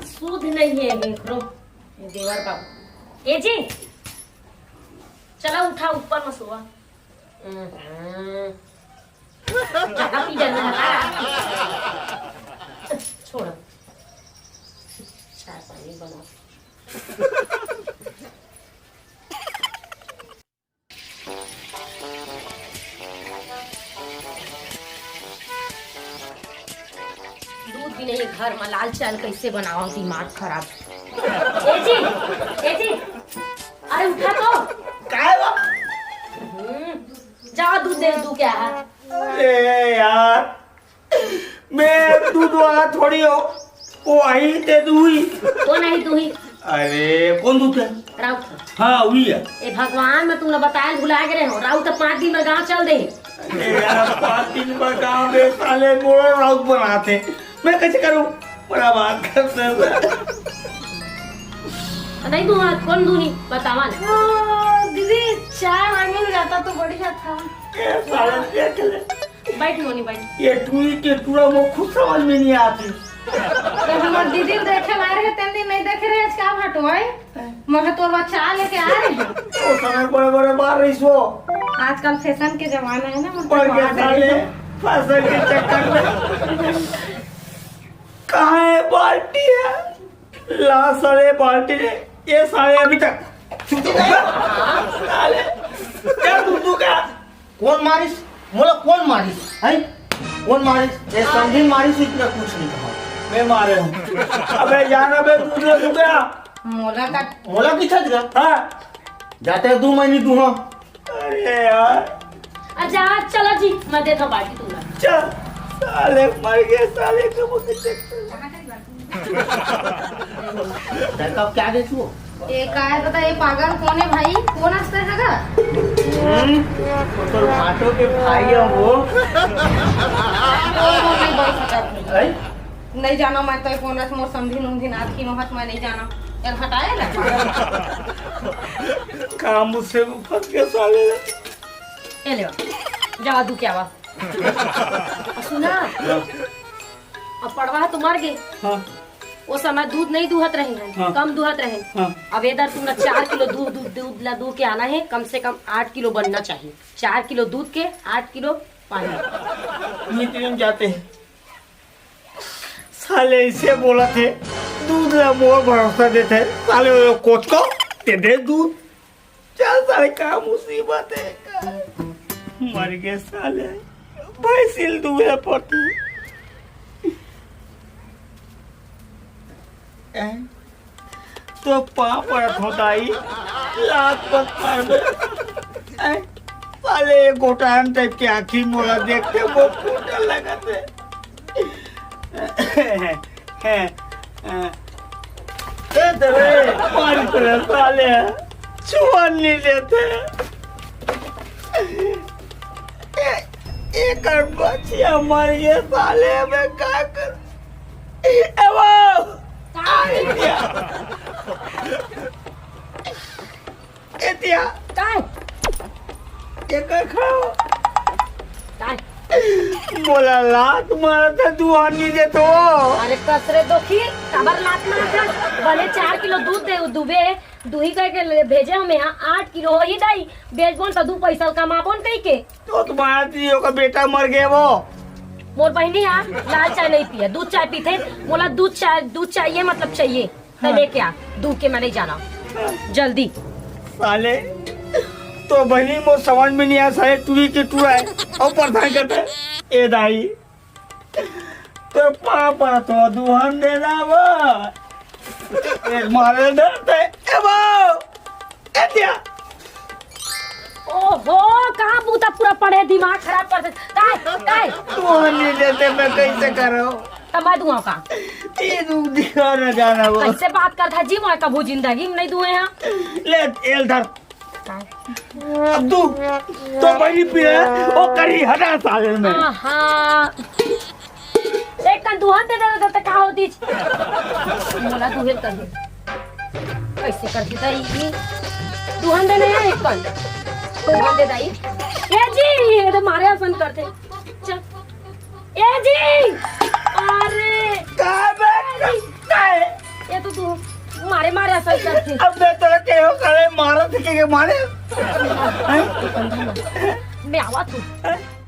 सूद नहीं है एकरो देवर बाबू। ए जी चला उठा ऊपर में सोवा। जगह पी जाना छोड़ चाय पानी बना। दूध भी नहीं घर में लाल चाल कैसे बनाओ दिमाग खराब। ए जी अरे उठा तो काय बा? जा दूध दे दू क्या है। अरे यार मैं दूध वाला थोड़ी हो, वो आई ते दूही। तो नहीं तू ही अरे कौन दूध है? राउत। हाँ वही है। ए भगवान मैं तुमने बताया भुला गए हो। राउत 5 दिन में गाँव चल दे। अरे यार 5 दिन पर गाँव में साले मोड़ा राउत बनाते, मैं कैसे करूँ? बड़ा बात करते हैं। नहीं दूंगा कौन दूनी बतावा ना। दीदी चाय मांगने में जाता तो बढ़िया था। ये साले देख ले, बैठ मोनी बैठ। ये टूई के टूड़ा वो खुद समझ में नहीं आती। तो हमारे दीदी देखे मारे हैं 3 दिन नहीं देखे रहे क्या हटो है मगर तोर बच्चा लेके आ रहे हैं। वो समय बड़े बड़े मार रही सो। आजकल फैशन के जमाना है ना पर के साले फैशन के चक्कर में कहाँ है बाल्टी है? ला साले बाल्टी है। ये साले अभी तक साले क्या तू क्या? कौन मारिस? मोला कौन मारिस? है कौन मारिस? ये समझी मारिस इतना कुछ नहीं कहा। मैं मारे हूँ। अबे जाना बे दूध ले तू क्या? मोला का मोला कितना दिया? हाँ जाते 2 महीने दूंगा। अरे यार अच्छा चलो जी मैं देता बाटी दूंगा। चल साले मर गए साले के मुझे चक्कर। देखो क्या देखो? ये काय बता ये पागल कौन है भाई? कौन हंसता है का? तो भाटो के भाई है वो। नहीं बोल सकता। है? नहीं जाना मैं तो कौन मोर समझी नूंधी नाथ की मोहत मैं नहीं जाना। यार हटाए ना काम मुझसे फंस गया साले। ए ले जा दू क्या वा। सुना अब पड़वा तो मर गए। हाँ वो समय दूध नहीं दूहत रहे हैं। हाँ। कम दूहत रहे। हाँ। अब इधर तुमने 4 किलो दूध ला दूध के आना है। कम से कम 8 किलो बनना चाहिए। 4 किलो दूध के 8 किलो पानी। मीटिंग जाते हैं साले इसे बोला थे दूध ला मोर भरोसा देते साले वो कोच को दे दे दूध। चल साले का मुसीबत है। मर गए साले भाई सिल दूहे पड़ती। तो पापड़ धोताई लात पर मार दे। साले गोटान टाइप की आँखी मोला देखते वो फूटा लगाते। पानी पर साले छुआन नहीं देते। एक बच्चिया मर गए साले में क्या कर? बोला लात मारा था दुआनी दे तो। अरे कसरे दो खी खबर लात मारा था। भले 4 किलो दूध दे दुबे दूही करके भेजे हमें यहाँ 8 किलो हो ही दाई बेचबोन तो 2 पैसा कमाबोन कही के। तो तुम्हारा तीनों का बेटा मर गया वो। मोर बहनी यहाँ लाल चाय नहीं पिया दूध चाय पीते। बोला दूध चाहिए मतलब चाहिए तो हाँ। लेके आ दूध के मैं नहीं जाना जल्दी। साले तो बहनी मो समझ में नहीं आया साले टूरी के टूरा है और प्रधान करते ए दाई तो पापा तो दुहान देना वो मारे डरते ए वो ए दिया। ओहो कहाँ बूता पूरा पड़े दिमाग खराब कर काय दुहान नहीं देते मैं कैसे करो? तब मैं दूँ का ये दूध दिखा न जाना वो कैसे बात करता जी मैं कबू जिंदगी में नहीं दुए हैं। ले एल धर। अब तू तो बड़ी पी है वो करी हटा साले में। हाँ एक कन दुहन दे दे तो क्या होती मोला दुहेल कर दे कैसे करती दाई दुहन देने है एक कन दुहन दे दाई। ए जी ये तो मारे आसन करते चल ए जी अरे सारे ऐसा ही करते अब मैं तेरा के हो साले मारा थे के मारे मैं आवा तू